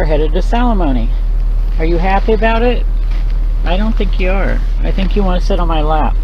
headed to Salamonie. Are you happy about it? I don't think you are. I think you want to sit on my lap.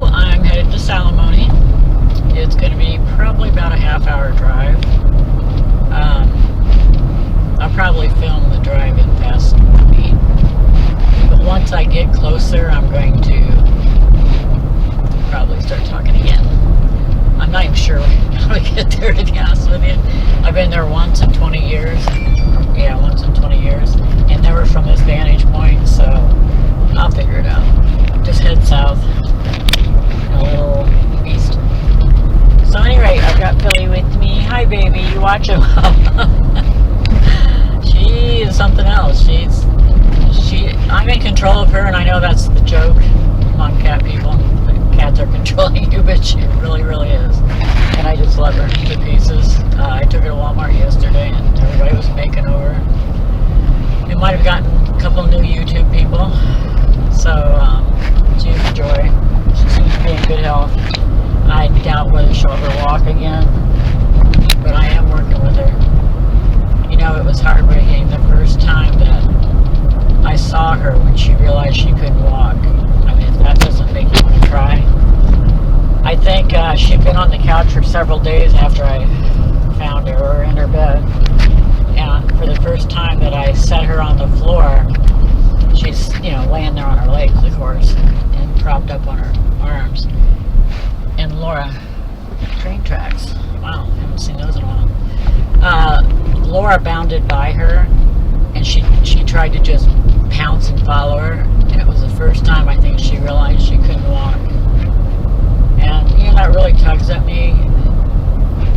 I'm headed to Salamonie. It's going to be probably about a half-hour drive. I'll probably film the drive in past speed. But once I get closer, I'm going to probably start talking again. I'm not even sure how to get there, to be honest with you. I've been there once in 20 years. Yeah, once in 20 years. And never from this vantage point, so I'll figure it out. Just head south. A little east. So anyway, I've got Billy with me. Hi baby, you watch him. She is something else. I'm in control of her, and I know that's the joke among cat people. The cats are controlling you, but she really, really is. And I just love her to pieces. I took her to Walmart yesterday, and everybody was making over. We might have gotten a couple new YouTube people. So she's a joy. She seems to be in good health. I doubt whether she'll ever walk again, but I am working with her. You know, it was heartbreaking the first time that I saw her when she realized she couldn't walk. I mean, if that doesn't make you want to cry. I think she'd been on the couch for several days after I found her, or in her bed. And for the first time that I set her on the floor, she's, you know, laying there on her legs, of course, and propped up on her arms. And Laura, train tracks. Wow, I haven't seen those in a while. Laura bounded by her, and she tried to just pounce and follow her, and it was the first time I think she realized she couldn't walk. And, you know, that really tugs at me.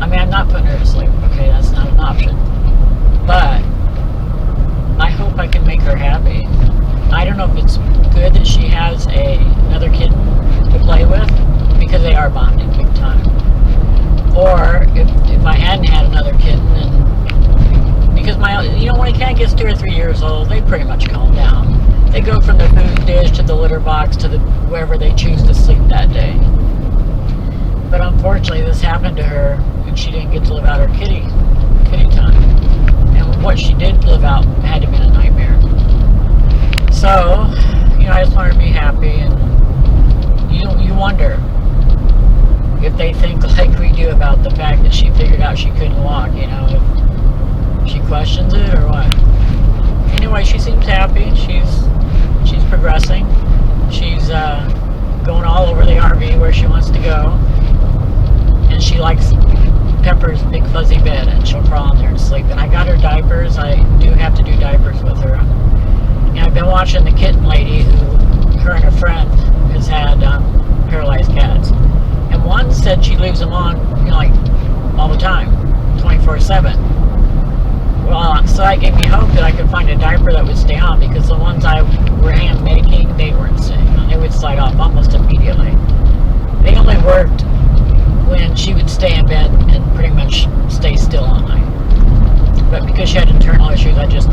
I mean, I'm not putting her to sleep, okay, that's not an option. But I hope I can make her happy. I don't know if it's good that she has another kitten to play with, because they are bonding big time. Or if I hadn't had another kitten, and because you know, when a cat gets 2 or 3 years old, they pretty much calm down. They go from the food dish to the litter box to wherever they choose to sleep that day. But unfortunately, this happened to her, and she didn't get to live out her kitty time. And what she did live out had to be a nightmare. So, you know, I just want her to be happy, and you wonder if they think like we do about the fact that she figured out she couldn't walk, you know, if she questions it or what. Anyway, she seems happy. She's progressing. She's going all over the RV where she wants to go, and she likes Pepper's big fuzzy bed, and she'll crawl in there and sleep. And I got her diapers. I do have to do diapers with her. And I've been watching the kitten lady her and her friend has had paralyzed cats. And one said she leaves them on, you know, like all the time, 24/7. Well, so that gave me hope that I could find a diaper that would stay on, because the ones I were hand making, they weren't staying on. They would slide off almost immediately. They only worked when she would stay in bed and pretty much stay still all night. But because she had internal issues, I just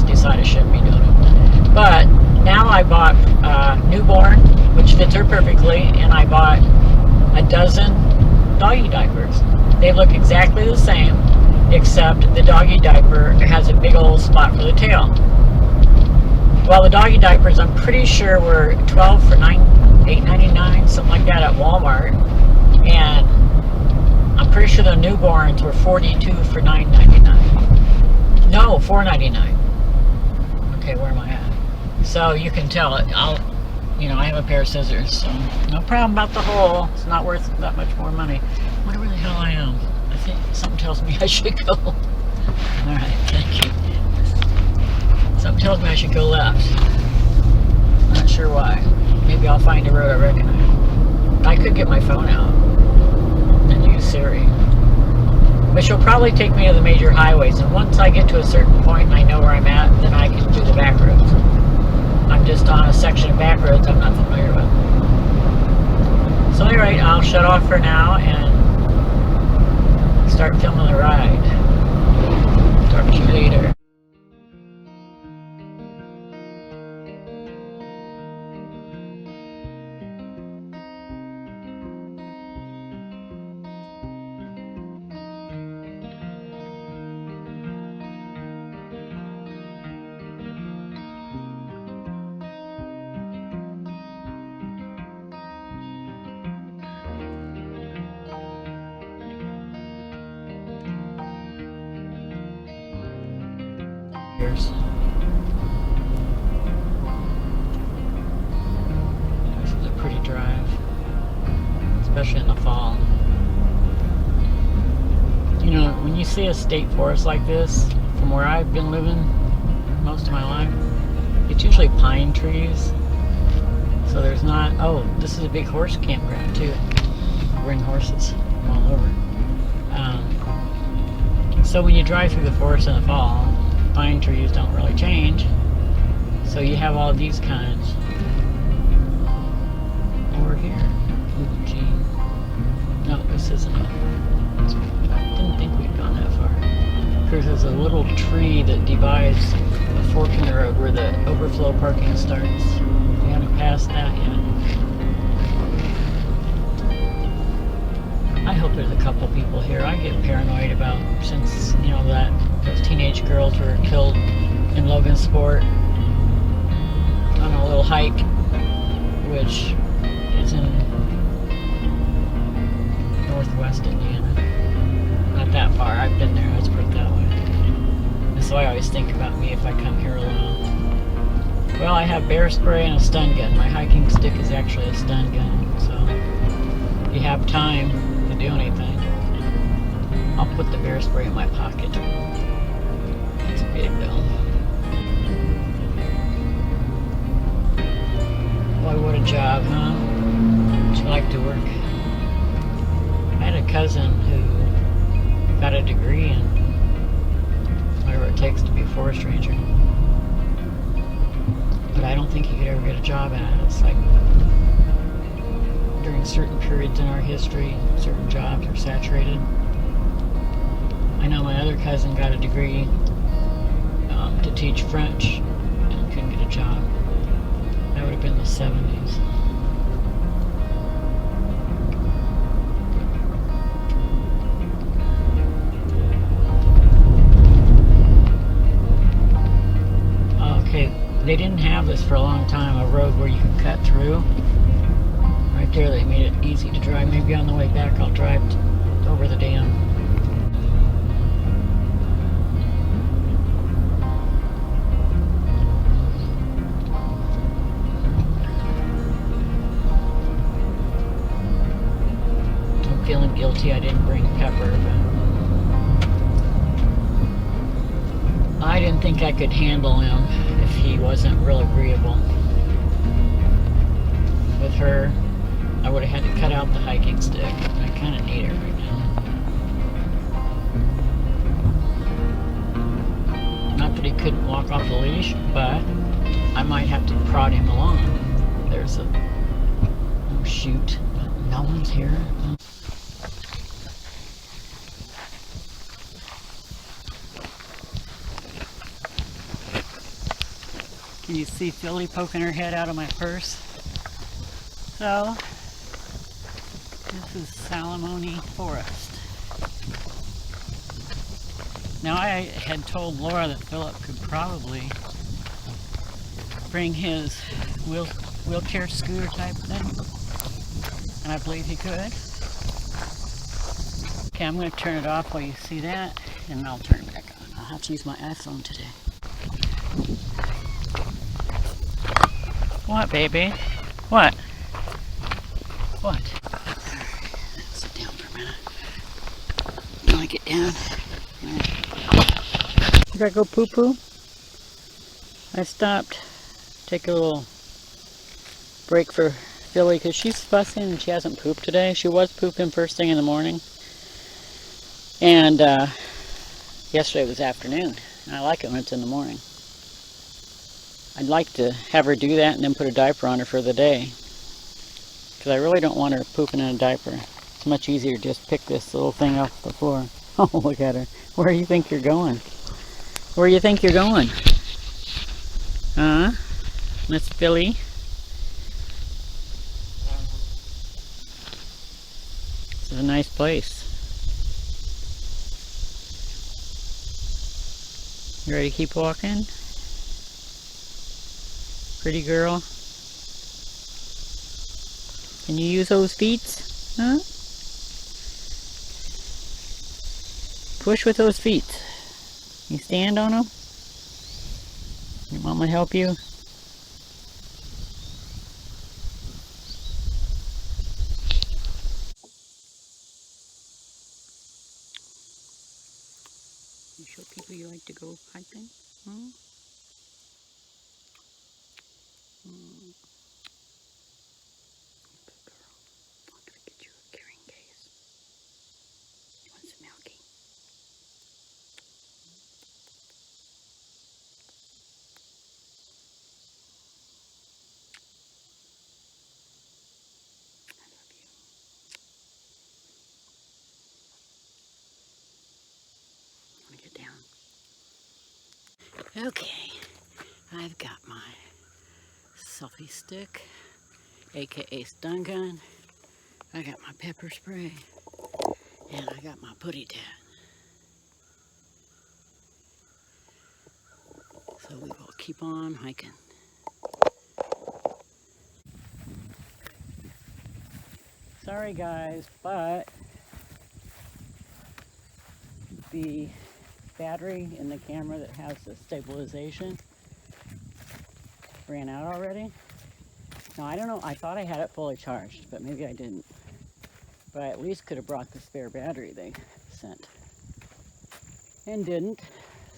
decided I shouldn't be doing it. But now I bought newborn, which fits her perfectly, and I bought a dozen doggy diapers. They look exactly the same, except the doggy diaper has a big old spot for the tail. Well, the doggy diapers, I'm pretty sure, were $12 for $8.99, something like that, at Walmart. And I'm pretty sure the newborns were $42 for $9.99. No, $4.99. Okay, where am I at? So you can tell it. You know, I have a pair of scissors, so no problem about the hole. It's not worth that much more money. I wonder where the hell I am. I think something tells me I should go. Alright, thank you. Something tells me I should go left. Not sure why. Maybe I'll find a road I recognize. I could get my phone out and use Siri. she'll probably take me to the major highways, and once I get to a certain point and I know where I'm at, then I can do the back roads. I'm just on a section of back roads I'm not familiar with. So anyway, I'll shut off for now and start filming the ride. Talk to you later. This is a pretty drive, especially in the fall. You know, when you see a state forest like this, from where I've been living most of my life, it's usually pine trees. So there's not, oh, this is a big horse campground too. Bring horses all over. So when you drive through the forest in the fall, pine trees don't really change, so you have all these kinds. Over here, ooh, gee, no, this isn't it. I didn't think we'd gone that far. Because there's a little tree that divides a fork in the road where the overflow parking starts. We haven't passed that yet. I hope there's a couple people here. I get paranoid about, since, you know, that those teenage girls were killed in Logansport on a little hike, which is in northwest Indiana. Not that far. I've been there, let's put it that way. And so I always think about me if I come here alone. Well, I have bear spray and a stun gun. My hiking stick is actually a stun gun, so if you have time to do anything, I'll put the bear spray in my pocket. It's big though. Boy, what a job, huh? Would you like to work? I had a cousin who got a degree in whatever it takes to be a forest ranger. But I don't think he could ever get a job at it. It's like during certain periods in our history, certain jobs are saturated. I know my other cousin got a degree to teach French and couldn't get a job. That would have been the 70s. Okay, they didn't have this for a long time, a road where you could cut through. Right there they made it easy to drive. Maybe on the way back I'll drive over the dam. Feeling guilty I didn't bring Pepper, but I didn't think I could handle him if he wasn't real agreeable. With her, I would have had to cut out the hiking stick. I kind of need it right now. Not that he couldn't walk off the leash, but I might have to prod him along. There's a, oh shoot, no one's here. Can you see Philly poking her head out of my purse? So, this is Salamonie Forest. Now I had told Laura that Philip could probably bring his wheelchair scooter type thing, and I believe he could. Okay, I'm going to turn it off while you see that, and I'll turn it back on. I'll have to use my iPhone today. What, baby? What? What? Alright, sit down for a minute. Can I get down? You gotta go poo-poo? I stopped, take a little break for Philly because she's fussing and she hasn't pooped today. She was pooping first thing in the morning. And yesterday was afternoon. I like it when it's in the morning. I'd like to have her do that and then put a diaper on her for the day. Because I really don't want her pooping in a diaper. It's much easier to just pick this little thing off the floor. Oh, look at her. Where do you think you're going? Where do you think you're going? Huh? Miss Billy? This is a nice place. You ready to keep walking? Pretty girl. Can you use those feet? Huh? Push with those feet. You stand on them? Your mama help you? You show people you like to go hiking? Hmm? Hmm. Good girl. I'm gonna get you a carrying case. You want some milky? I love you. I want to get down. Okay, I've got my selfie stick, aka stun gun. I got my pepper spray, and I got my putty tat. So we will keep on hiking. Sorry guys, but the battery in the camera that has the stabilization ran out already. Now I don't know, I thought I had it fully charged, but maybe I didn't. But I at least could have brought the spare battery they sent. And didn't,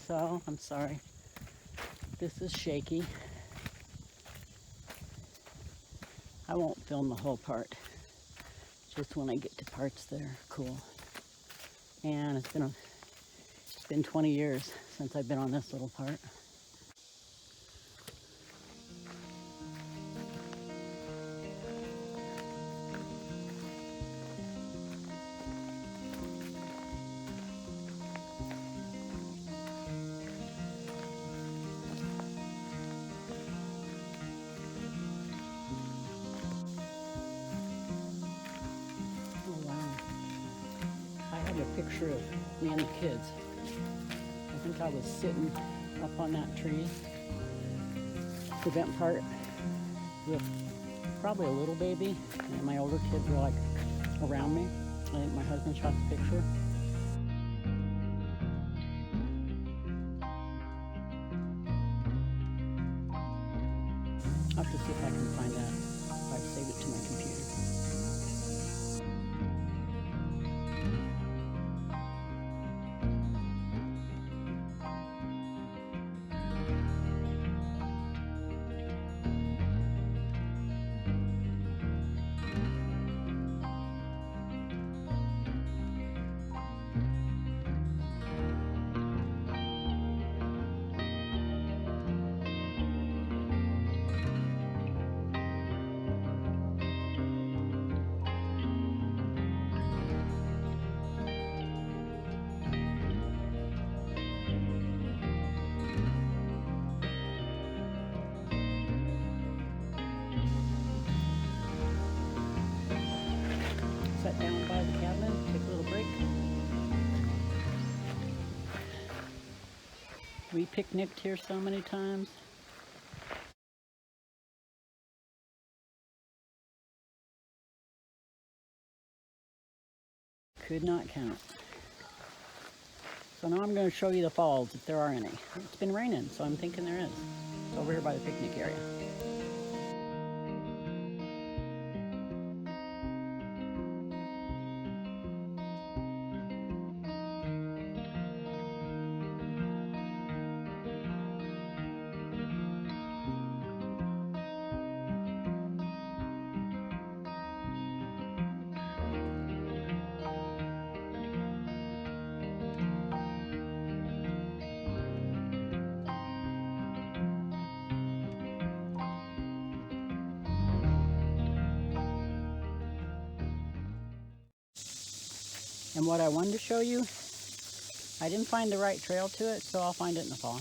so I'm sorry. This is shaky. I won't film the whole part, just when I get to parts that are cool. And it's been 20 years since I've been on this little part. Oh wow. I have a picture of me and the kids. I think I was sitting up on that tree, the vent part, with probably a little baby, and my older kids were like around me. I think my husband shot the picture. I'll have to see if I can find that, if I save it to my computer. Sat down by the cabin, take a little break. We picnicked here so many times. Could not count. So now I'm going to show you the falls, if there are any. It's been raining, so I'm thinking there is. It's over here by the picnic area. And what I wanted to show you, I didn't find the right trail to it, so I'll find it in the fall.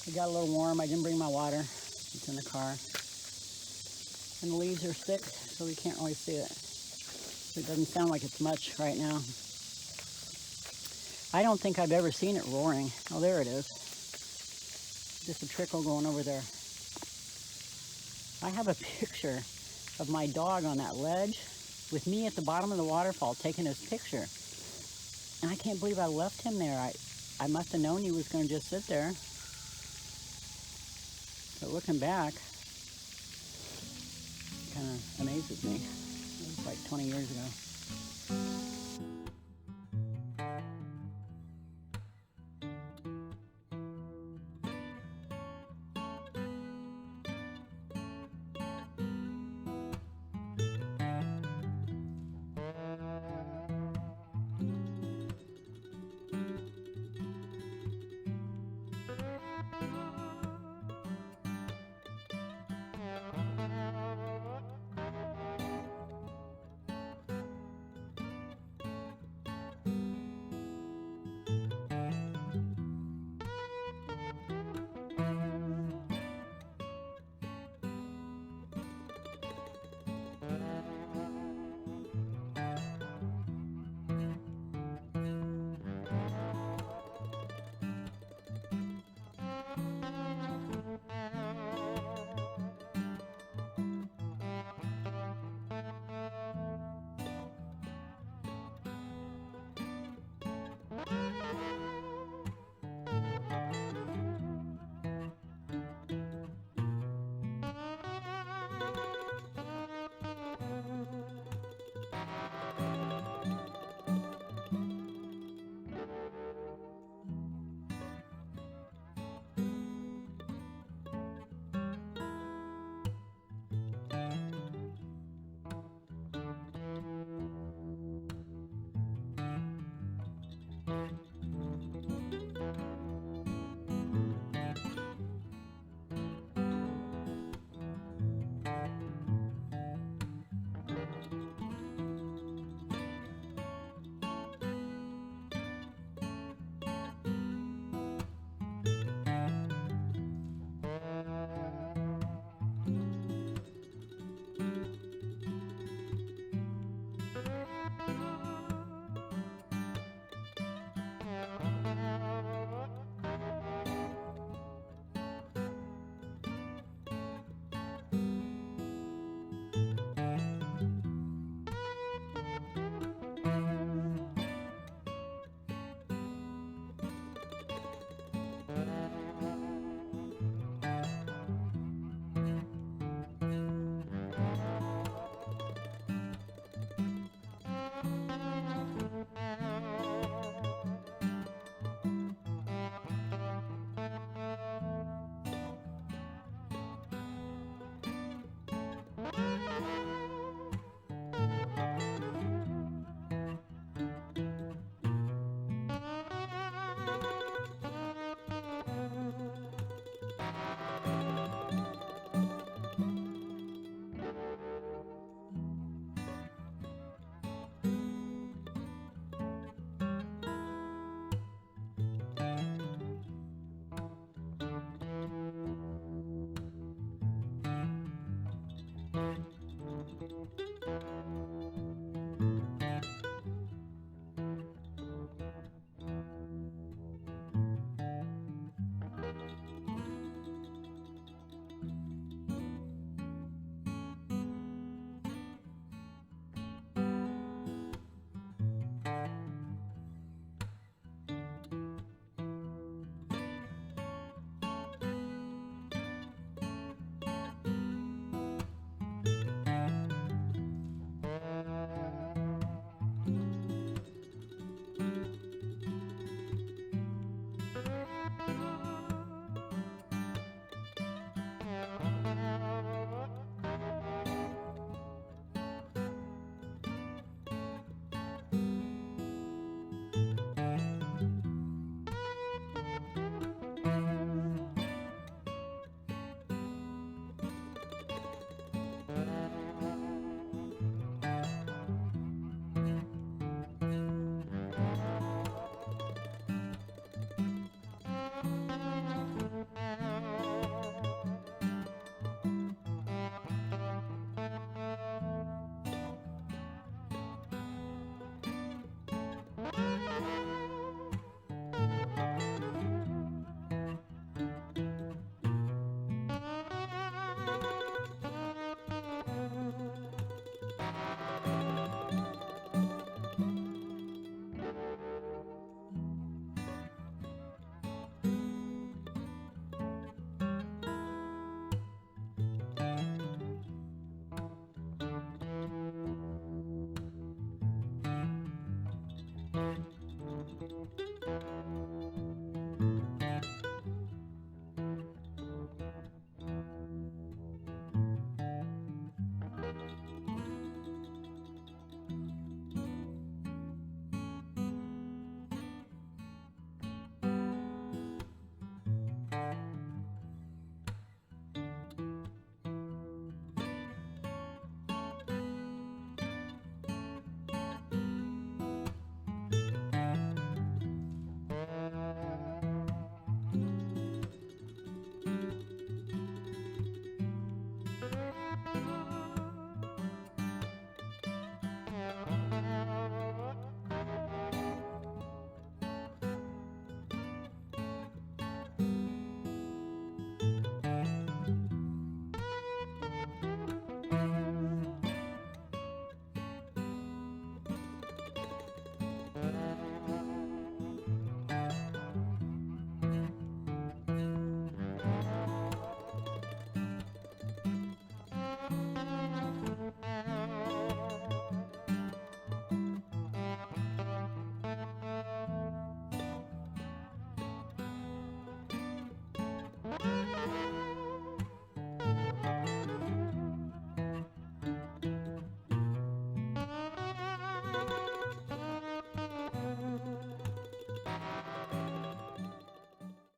It got a little warm. I didn't bring my water. It's in the car. And the leaves are thick, so we can't really see it. It doesn't sound like it's much right now. I don't think I've ever seen it roaring. Oh, there it is. Just a trickle going over there. I have a picture of my dog on that ledge with me at the bottom of the waterfall taking his picture. And I can't believe I left him there. I must have known he was going to just sit there. But looking back, it kind of amazes me. It was like 20 years ago.